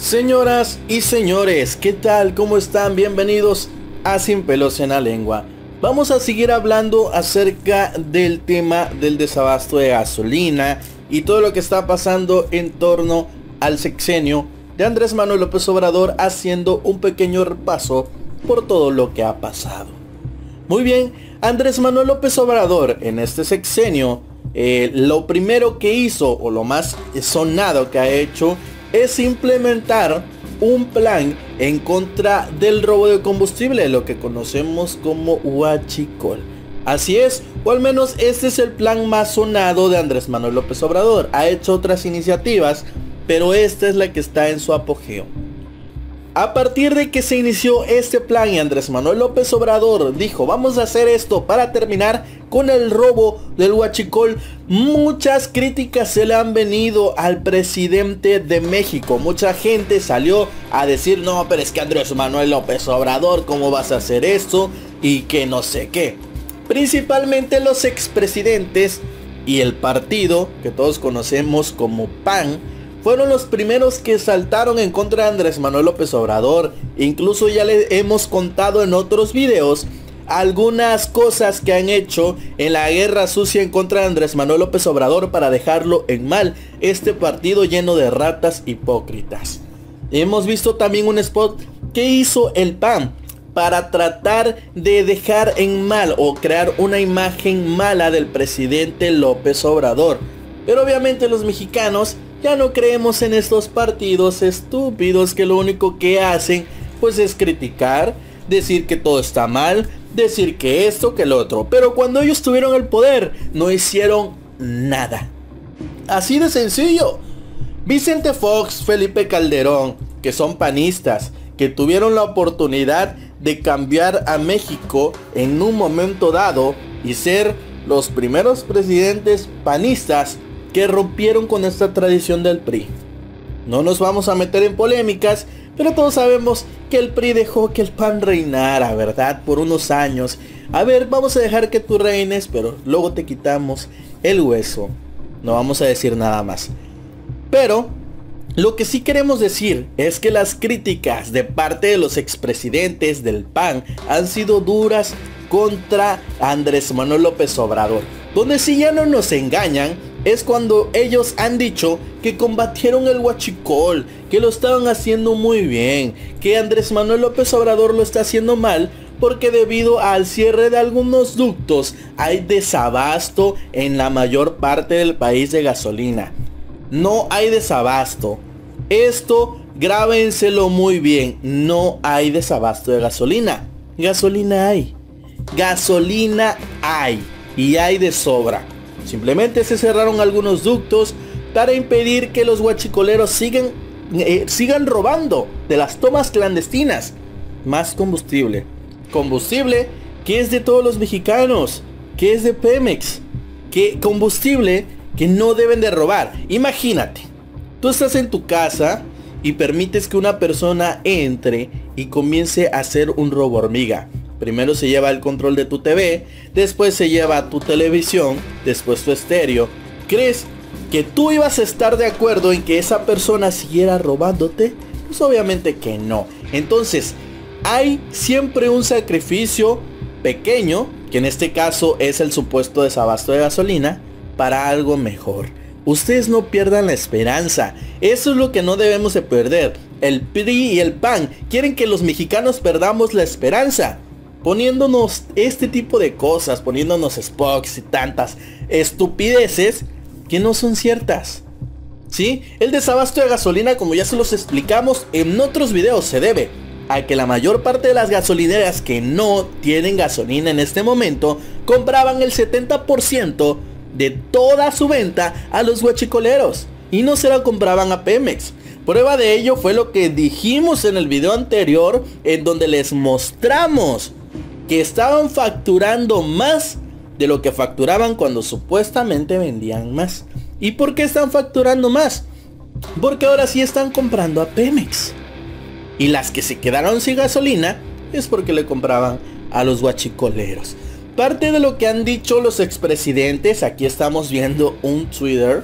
Señoras y señores, ¿qué tal? ¿Cómo están? Bienvenidos a Sin Pelos en la Lengua. Vamos a seguir hablando acerca del tema del desabasto de gasolina y todo lo que está pasando en torno al sexenio de Andrés Manuel López Obrador, haciendo un pequeño repaso por todo lo que ha pasado. Muy bien, Andrés Manuel López Obrador en este sexenio, lo primero que hizo, o lo más sonado que ha hecho, es implementar un plan en contra del robo de combustible, lo que conocemos como huachicol. Así es, o al menos este es el plan más sonado de Andrés Manuel López Obrador. Ha hecho otras iniciativas, pero esta es la que está en su apogeo. A partir de que se inició este plan y Andrés Manuel López Obrador dijo: vamos a hacer esto para terminar con el robo del huachicol, muchas críticas se le han venido al presidente de México. Mucha gente salió a decir: no, pero es que Andrés Manuel López Obrador, ¿cómo vas a hacer esto? Y que no sé qué. Principalmente los expresidentes y el partido que todos conocemos como PAN fueron los primeros que saltaron en contra de Andrés Manuel López Obrador. Incluso ya les hemos contado en otros videos algunas cosas que han hecho en la guerra sucia en contra de Andrés Manuel López Obrador para dejarlo en mal, este partido lleno de ratas hipócritas. Hemos visto también un spot que hizo el PAN para tratar de dejar en mal o crear una imagen mala del presidente López Obrador. Pero obviamente los mexicanos ya no creemos en estos partidos estúpidos que lo único que hacen pues es criticar, decir que todo está mal, decir que esto, que lo otro. Pero cuando ellos tuvieron el poder no hicieron nada. Así de sencillo. Vicente Fox, Felipe Calderón, que son panistas, que tuvieron la oportunidad de cambiar a México en un momento dado y ser los primeros presidentes panistas que rompieron con esta tradición del PRI. No nos vamos a meter en polémicas, pero todos sabemos que el PRI dejó que el PAN reinara, ¿verdad? Por unos años. A ver, vamos a dejar que tú reines, pero luego te quitamos el hueso. No vamos a decir nada más. Pero lo que sí queremos decir es que las críticas de parte de los expresidentes del PAN han sido duras contra Andrés Manuel López Obrador. Donde sí ya no nos engañan es cuando ellos han dicho que combatieron el huachicol, que lo estaban haciendo muy bien, que Andrés Manuel López Obrador lo está haciendo mal porque debido al cierre de algunos ductos hay desabasto en la mayor parte del país de gasolina. No hay desabasto. Esto grábenselo muy bien, no hay desabasto de gasolina. Gasolina hay. Gasolina hay. Y hay de sobra. Simplemente se cerraron algunos ductos para impedir que los huachicoleros sigan robando de las tomas clandestinas. Más combustible. Combustible que es de todos los mexicanos, que es de Pemex. Que combustible que no deben de robar. Imagínate, tú estás en tu casa y permites que una persona entre y comience a hacer un robo hormiga. Primero se lleva el control de tu TV, después se lleva tu televisión, después tu estéreo. ¿Crees que tú ibas a estar de acuerdo en que esa persona siguiera robándote? Pues obviamente que no. Entonces, hay siempre un sacrificio pequeño, que en este caso es el supuesto desabasto de gasolina, para algo mejor. Ustedes no pierdan la esperanza. Eso es lo que no debemos de perder. El PRI y el PAN quieren que los mexicanos perdamos la esperanza, poniéndonos este tipo de cosas, poniéndonos spots y tantas estupideces que no son ciertas. ¿Sí? El desabasto de gasolina, como ya se los explicamos en otros videos, se debe a que la mayor parte de las gasolineras que no tienen gasolina en este momento compraban el 70% de toda su venta a los huachicoleros y no se la compraban a Pemex. Prueba de ello fue lo que dijimos en el video anterior, en donde les mostramos que estaban facturando más de lo que facturaban cuando supuestamente vendían más. ¿Y por qué están facturando más? Porque ahora sí están comprando a Pemex. Y las que se quedaron sin gasolina es porque le compraban a los huachicoleros. Parte de lo que han dicho los expresidentes, aquí estamos viendo un Twitter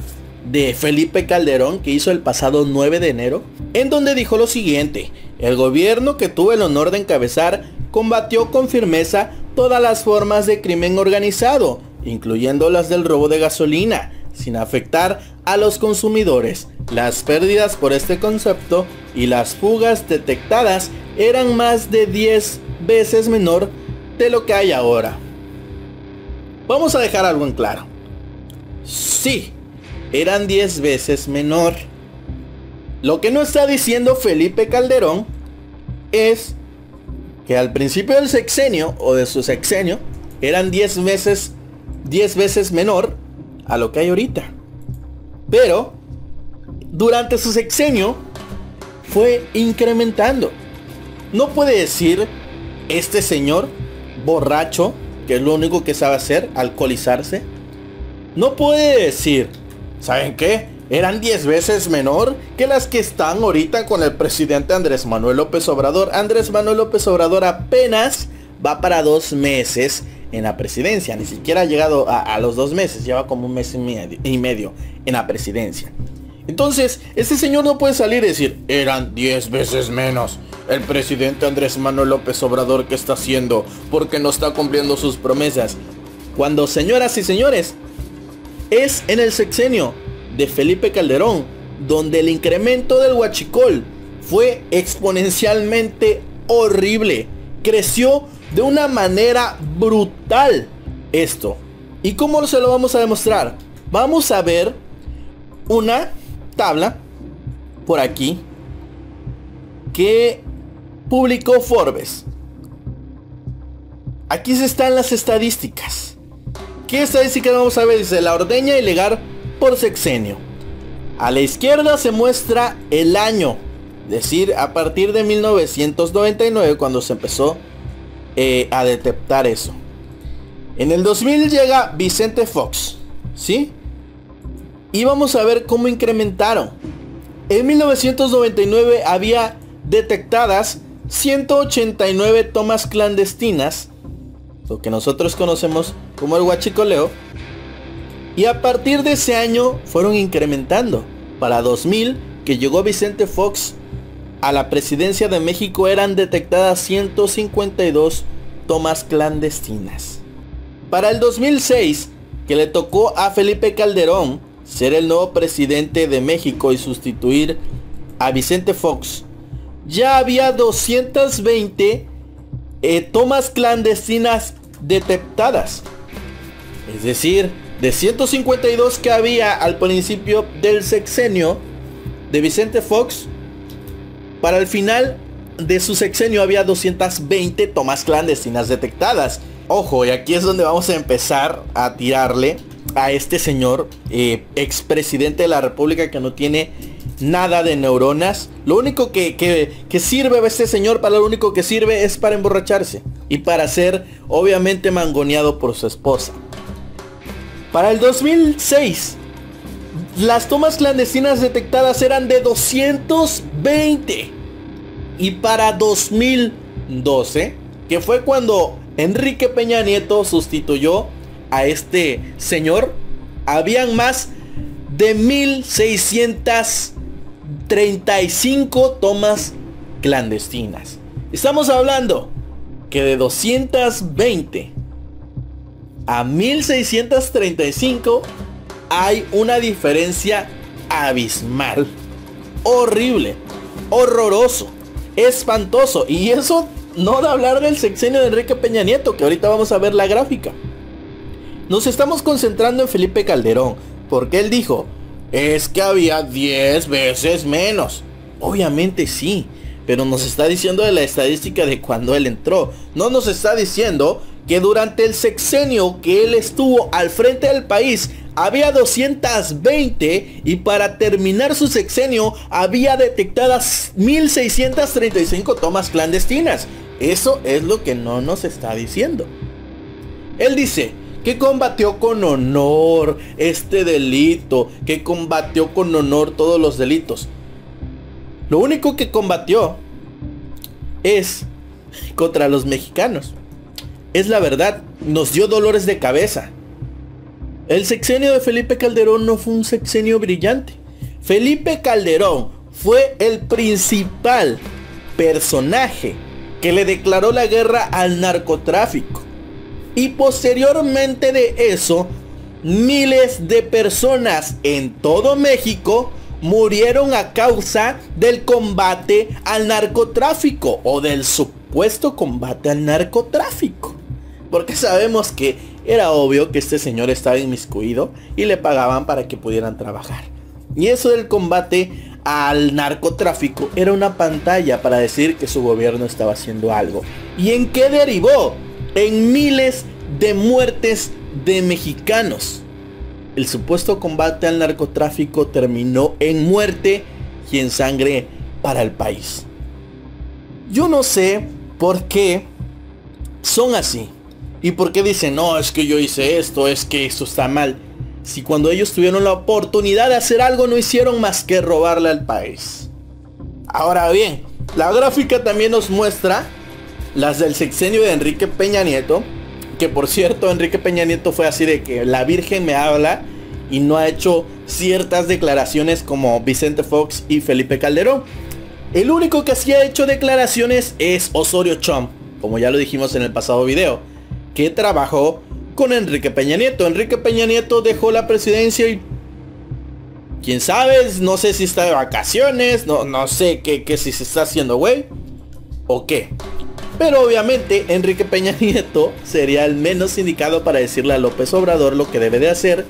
de Felipe Calderón que hizo el pasado 9 de enero. en donde dijo lo siguiente: el gobierno que tuve el honor de encabezar combatió con firmeza todas las formas de crimen organizado, incluyendo las del robo de gasolina, sin afectar a los consumidores. Las pérdidas por este concepto y las fugas detectadas eran más de 10 veces menor de lo que hay ahora. Vamos a dejar algo en claro. Sí, eran 10 veces menor. Lo que no está diciendo Felipe Calderón es que al principio del sexenio o de su sexenio eran 10 veces menor a lo que hay ahorita. Pero durante su sexenio fue incrementando. No puede decir este señor borracho, que es lo único que sabe hacer, alcoholizarse. No puede decir, ¿saben qué? Eran 10 veces menor que las que están ahorita con el presidente Andrés Manuel López Obrador. Andrés Manuel López Obrador apenas va para 2 meses en la presidencia. Ni siquiera ha llegado a los 2 meses. Lleva como 1 mes y medio en la presidencia. Entonces, este señor no puede salir y decir, eran 10 veces menos. El presidente Andrés Manuel López Obrador, ¿qué está haciendo? Porque no está cumpliendo sus promesas. Cuando, señoras y señores, es en el sexenio de Felipe Calderón donde el incremento del huachicol fue exponencialmente horrible. Creció de una manera brutal esto. ¿Y cómo se lo vamos a demostrar? Vamos a ver una tabla por aquí que publicó Forbes. Aquí están las estadísticas. ¿Qué estadísticas vamos a ver? Dice la ordeña ilegal por sexenio. A la izquierda se muestra el año, es decir, a partir de 1999, cuando se empezó a detectar eso. En el 2000 llega Vicente Fox, ¿sí? Y vamos a ver cómo incrementaron. En 1999 había detectadas 189 tomas clandestinas, lo que nosotros conocemos como el huachicoleo. Y a partir de ese año fueron incrementando. Para 2000, que llegó Vicente Fox a la presidencia de México, eran detectadas 152 tomas clandestinas. Para el 2006, que le tocó a Felipe Calderón ser el nuevo presidente de México y sustituir a Vicente Fox, ya había 220 tomas clandestinas detectadas. Es decir, de 152 que había al principio del sexenio de Vicente Fox, para el final de su sexenio había 220 tomas clandestinas detectadas. Ojo, y aquí es donde vamos a empezar a tirarle a este señor expresidente de la República, que no tiene nada de neuronas. Lo único que sirve a este señor, para lo único que sirve es para emborracharse y para ser obviamente mangoneado por su esposa. Para el 2006, las tomas clandestinas detectadas eran de 220. Y para 2012, que fue cuando Enrique Peña Nieto sustituyó a este señor, habían más de 1635 tomas clandestinas. Estamos hablando que de 220 a 1635 hay una diferencia abismal. Horrible, horroroso, espantoso. Y eso no de hablar del sexenio de Enrique Peña Nieto, que ahorita vamos a ver la gráfica. Nos estamos concentrando en Felipe Calderón, porque él dijo, es que había 10 veces menos. Obviamente sí, pero nos está diciendo de la estadística de cuando él entró. No nos está diciendo que durante el sexenio que él estuvo al frente del país había 220 y para terminar su sexenio había detectadas 1635 tomas clandestinas. Eso es lo que no nos está diciendo. Él dice que combatió con honor este delito, que combatió con honor todos los delitos. Lo único que combatió es contra los mexicanos. Es la verdad, nos dio dolores de cabeza. El sexenio de Felipe Calderón no fue un sexenio brillante. Felipe Calderón fue el principal personaje que le declaró la guerra al narcotráfico. Y posteriormente de eso, miles de personas en todo México murieron a causa del combate al narcotráfico, o del supuesto combate al narcotráfico. Porque sabemos que era obvio que este señor estaba inmiscuido y le pagaban para que pudieran trabajar. Y eso del combate al narcotráfico era una pantalla para decir que su gobierno estaba haciendo algo. ¿Y en qué derivó? En miles de muertes de mexicanos. El supuesto combate al narcotráfico terminó en muerte y en sangre para el país. Yo no sé por qué son así. Y por qué dicen, no, es que yo hice esto, es que esto está mal. Si cuando ellos tuvieron la oportunidad de hacer algo no hicieron más que robarle al país. Ahora bien, la gráfica también nos muestra las del sexenio de Enrique Peña Nieto. Que por cierto, Enrique Peña Nieto fue así de que la Virgen me habla y no ha hecho ciertas declaraciones como Vicente Fox y Felipe Calderón. El único que sí ha hecho declaraciones es Osorio Chong, como ya lo dijimos en el pasado video, que trabajó con Enrique Peña Nieto. Enrique Peña Nieto dejó la presidencia y quién sabe, no sé si está de vacaciones, no sé qué si se está haciendo güey o qué. Pero obviamente Enrique Peña Nieto sería el menos indicado para decirle a López Obrador lo que debe de hacer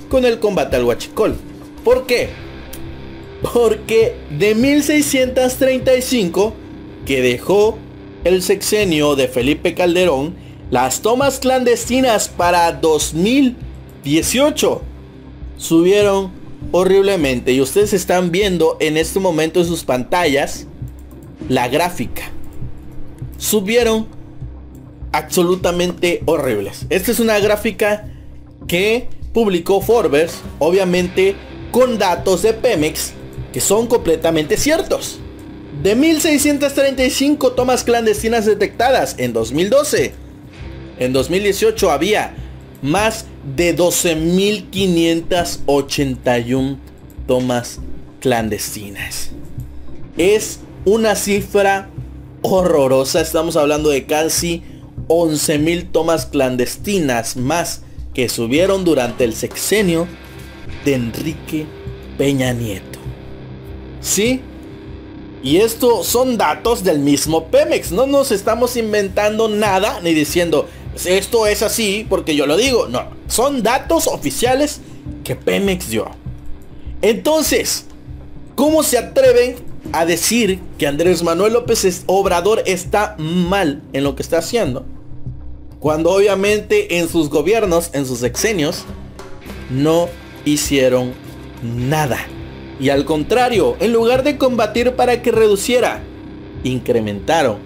con el combate al huachicol. ¿Por qué? Porque de 1635, que dejó el sexenio de Felipe Calderón, las tomas clandestinas para 2018 subieron horriblemente. Y ustedes están viendo en este momento en sus pantallas la gráfica. Subieron absolutamente horribles. Esta es una gráfica que publicó Forbes, obviamente con datos de Pemex que son completamente ciertos. De 1635 tomas clandestinas detectadas en 2012. En 2018 había más de 12.581 tomas clandestinas. Es una cifra horrorosa. Estamos hablando de casi 11.000 tomas clandestinas más que subieron durante el sexenio de Enrique Peña Nieto. ¿Sí? Y esto son datos del mismo Pemex. No nos estamos inventando nada ni diciendo esto es así porque yo lo digo. No, son datos oficiales que Pemex dio. Entonces, ¿cómo se atreven a decir que Andrés Manuel López Obrador está mal en lo que está haciendo? Cuando obviamente en sus gobiernos, en sus sexenios, no hicieron nada. Y al contrario, en lugar de combatir para que reduciera, incrementaron.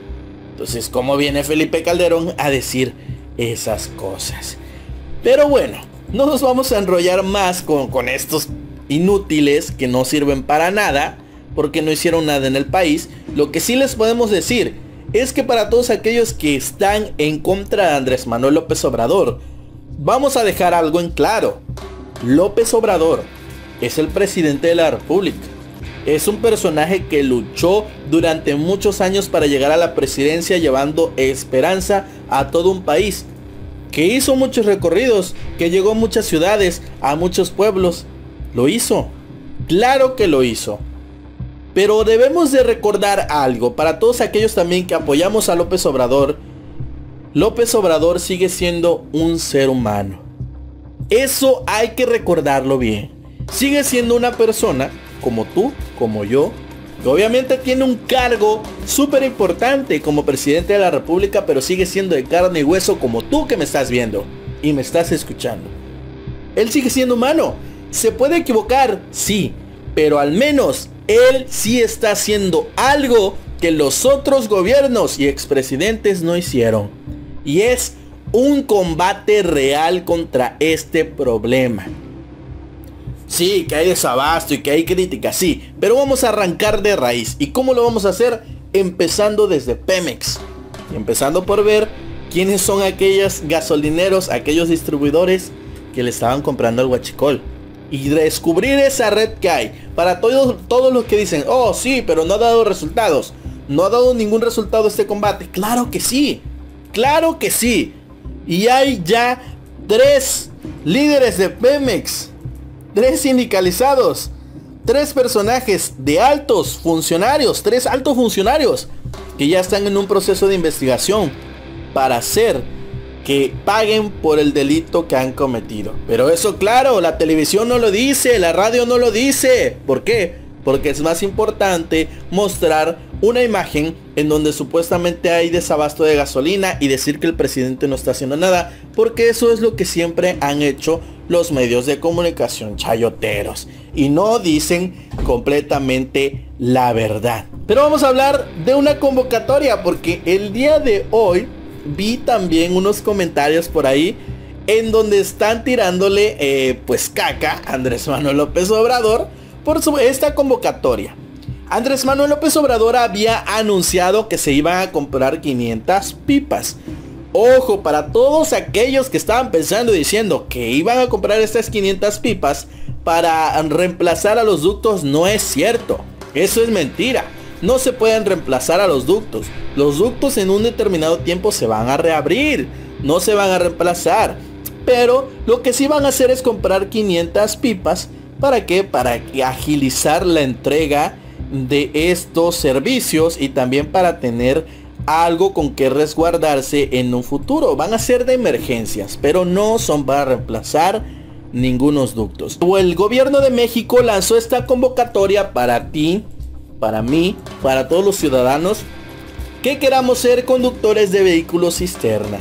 Entonces, ¿cómo viene Felipe Calderón a decir esas cosas? Pero bueno, no nos vamos a enrollar más con estos inútiles que no sirven para nada, porque no hicieron nada en el país. Lo que sí les podemos decir es que para todos aquellos que están en contra de Andrés Manuel López Obrador, vamos a dejar algo en claro. López Obrador es el presidente de la República. Es un personaje que luchó durante muchos años para llegar a la presidencia, llevando esperanza a todo un país. Que hizo muchos recorridos, que llegó a muchas ciudades, a muchos pueblos. Lo hizo. Claro que lo hizo. Pero debemos de recordar algo para todos aquellos también que apoyamos a López Obrador. López Obrador sigue siendo un ser humano. Eso hay que recordarlo bien. Sigue siendo una persona como tú, como yo, que obviamente tiene un cargo súper importante como presidente de la República, pero sigue siendo de carne y hueso como tú que me estás viendo y me estás escuchando. Él sigue siendo humano. ¿Se puede equivocar? Sí, pero al menos él sí está haciendo algo que los otros gobiernos y expresidentes no hicieron. Y es un combate real contra este problema. Sí, que hay desabasto y que hay crítica, sí, pero vamos a arrancar de raíz. ¿Y cómo lo vamos a hacer? Empezando desde Pemex. Y empezando por ver quiénes son aquellos gasolineros, aquellos distribuidores que le estaban comprando al huachicol. y descubrir esa red que hay. Para todos los que dicen, oh sí, pero no ha dado resultados, no ha dado ningún resultado este combate. Claro que sí, claro que sí. Y hay ya 3 líderes de Pemex, 3 sindicalizados, 3 personajes de altos funcionarios, 3 altos funcionarios que ya están en un proceso de investigación para hacer que paguen por el delito que han cometido. Pero eso, claro, la televisión no lo dice, la radio no lo dice. ¿Por qué? Porque es más importante mostrar una imagen en donde supuestamente hay desabasto de gasolina y decir que el presidente no está haciendo nada, porque eso es lo que siempre han hecho los medios de comunicación chayoteros y no dicen completamente la verdad. Pero vamos a hablar de una convocatoria, porque el día de hoy vi también unos comentarios por ahí en donde están tirándole pues caca a Andrés Manuel López Obrador por esta convocatoria. Andrés Manuel López Obrador había anunciado que se iban a comprar 500 pipas. Ojo, para todos aquellos que estaban pensando y diciendo que iban a comprar estas 500 pipas para reemplazar a los ductos, no es cierto. Eso es mentira. No se pueden reemplazar a los ductos. Los ductos en un determinado tiempo se van a reabrir, no se van a reemplazar. Pero lo que sí van a hacer es comprar 500 pipas. ¿Para qué? Para agilizar la entrega de estos servicios y también para tener algo con que resguardarse en un futuro. Van a ser de emergencias, pero no son para reemplazar ningunos ductos. El gobierno de México lanzó esta convocatoria para ti, para mí, para todos los ciudadanos que queramos ser conductores de vehículos cisterna.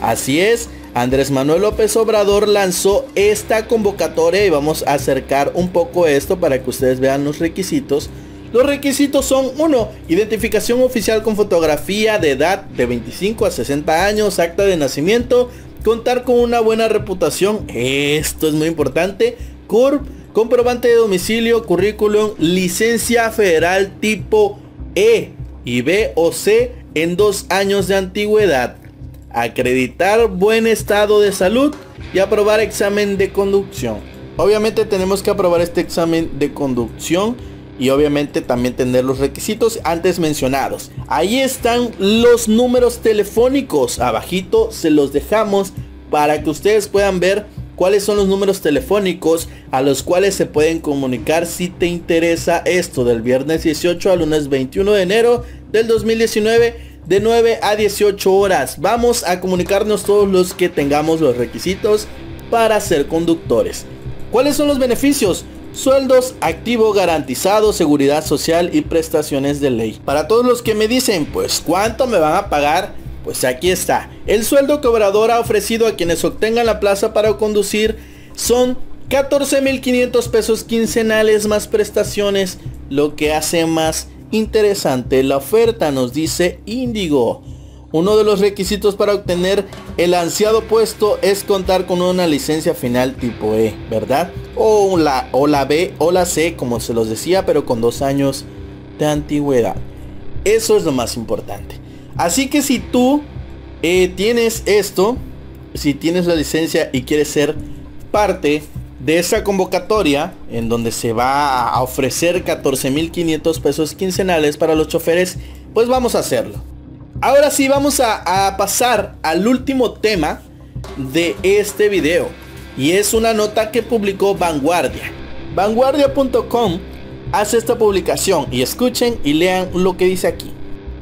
Así es, Andrés Manuel López Obrador lanzó esta convocatoria y vamos a acercar un poco esto para que ustedes vean los requisitos. Los requisitos son: 1. Identificación oficial con fotografía de edad de 25 a 60 años, acta de nacimiento, contar con una buena reputación, esto es muy importante, CURP, comprobante de domicilio, currículum, licencia federal tipo E y B o C en 2 años de antigüedad, acreditar buen estado de salud y aprobar examen de conducción. Obviamente tenemos que aprobar este examen de conducción y obviamente también tener los requisitos antes mencionados. Ahí están los números telefónicos, abajito se los dejamos para que ustedes puedan ver cuáles son los números telefónicos a los cuales se pueden comunicar si te interesa esto, del viernes 18 al lunes 21 de enero del 2019 de 9 a 18 horas. Vamos a comunicarnos todos los que tengamos los requisitos para ser conductores. ¿Cuáles son los beneficios? Sueldos, activo garantizado, seguridad social y prestaciones de ley. Para todos los que me dicen, pues ¿cuánto me van a pagar? Pues aquí está. El sueldo que Obrador ha ofrecido a quienes obtengan la plaza para conducir son 14,500 pesos quincenales más prestaciones, lo que hace más interesante la oferta, nos dice Índigo. Uno de los requisitos para obtener el ansiado puesto es contar con una licencia final tipo E, ¿verdad? O la B o la C, como se los decía, pero con 2 años de antigüedad. Eso es lo más importante. Así que si tú tienes esto, si tienes la licencia y quieres ser parte de esa convocatoria en donde se va a ofrecer 14,500 pesos quincenales para los choferes, pues vamos a hacerlo. Ahora sí, vamos a pasar al último tema de este video, y es una nota que publicó Vanguardia. Vanguardia.com hace esta publicación y escuchen y lean lo que dice aquí.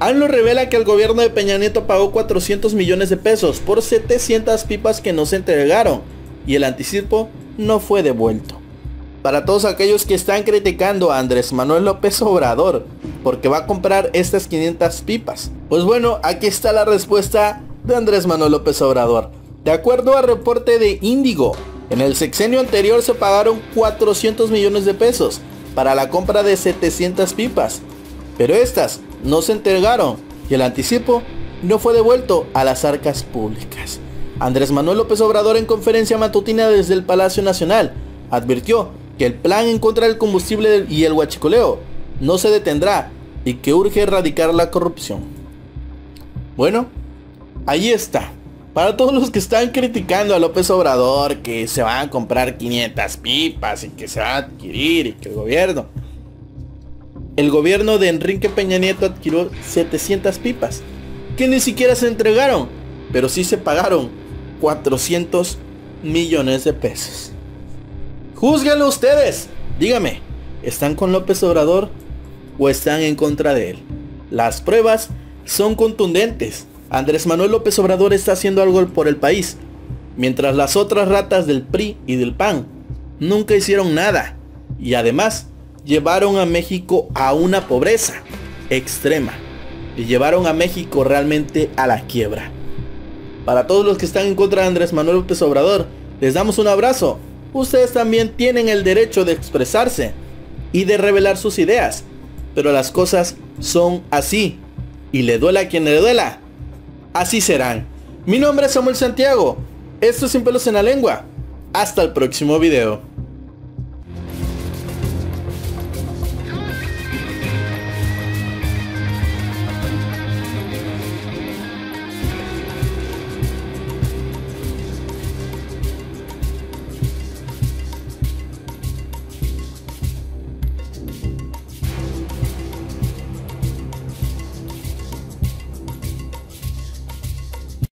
AMLO revela que el gobierno de Peña Nieto pagó 400 millones de pesos por 700 pipas que no se entregaron y el anticipo no fue devuelto. Para todos aquellos que están criticando a Andrés Manuel López Obrador porque va a comprar estas 500 pipas, pues bueno, aquí está la respuesta de Andrés Manuel López Obrador. De acuerdo al reporte de Índigo, en el sexenio anterior se pagaron 400 millones de pesos para la compra de 700 pipas, pero estas no se entregaron y el anticipo no fue devuelto a las arcas públicas. Andrés Manuel López Obrador, en conferencia matutina desde el Palacio Nacional, advirtió que el plan en contra del combustible y el huachicoleo no se detendrá y que urge erradicar la corrupción. Bueno, ahí está. Para todos los que están criticando a López Obrador, que se van a comprar 500 pipas y que se va a adquirir y que el gobierno de Enrique Peña Nieto adquirió 700 pipas, que ni siquiera se entregaron, pero sí se pagaron 400 millones de pesos. Júzguenlo ustedes, dígame, ¿están con López Obrador o están en contra de él? Las pruebas son contundentes. Andrés Manuel López Obrador está haciendo algo por el país, mientras las otras ratas del PRI y del PAN nunca hicieron nada, y además llevaron a México a una pobreza extrema y llevaron a México realmente a la quiebra. Para todos los que están en contra de Andrés Manuel López Obrador, les damos un abrazo. Ustedes también tienen el derecho de expresarse y de revelar sus ideas, pero las cosas son así, y le duela a quien le duela, así serán. Mi nombre es Samuel Santiago, esto es Sin Pelos en la Lengua. Hasta el próximo video.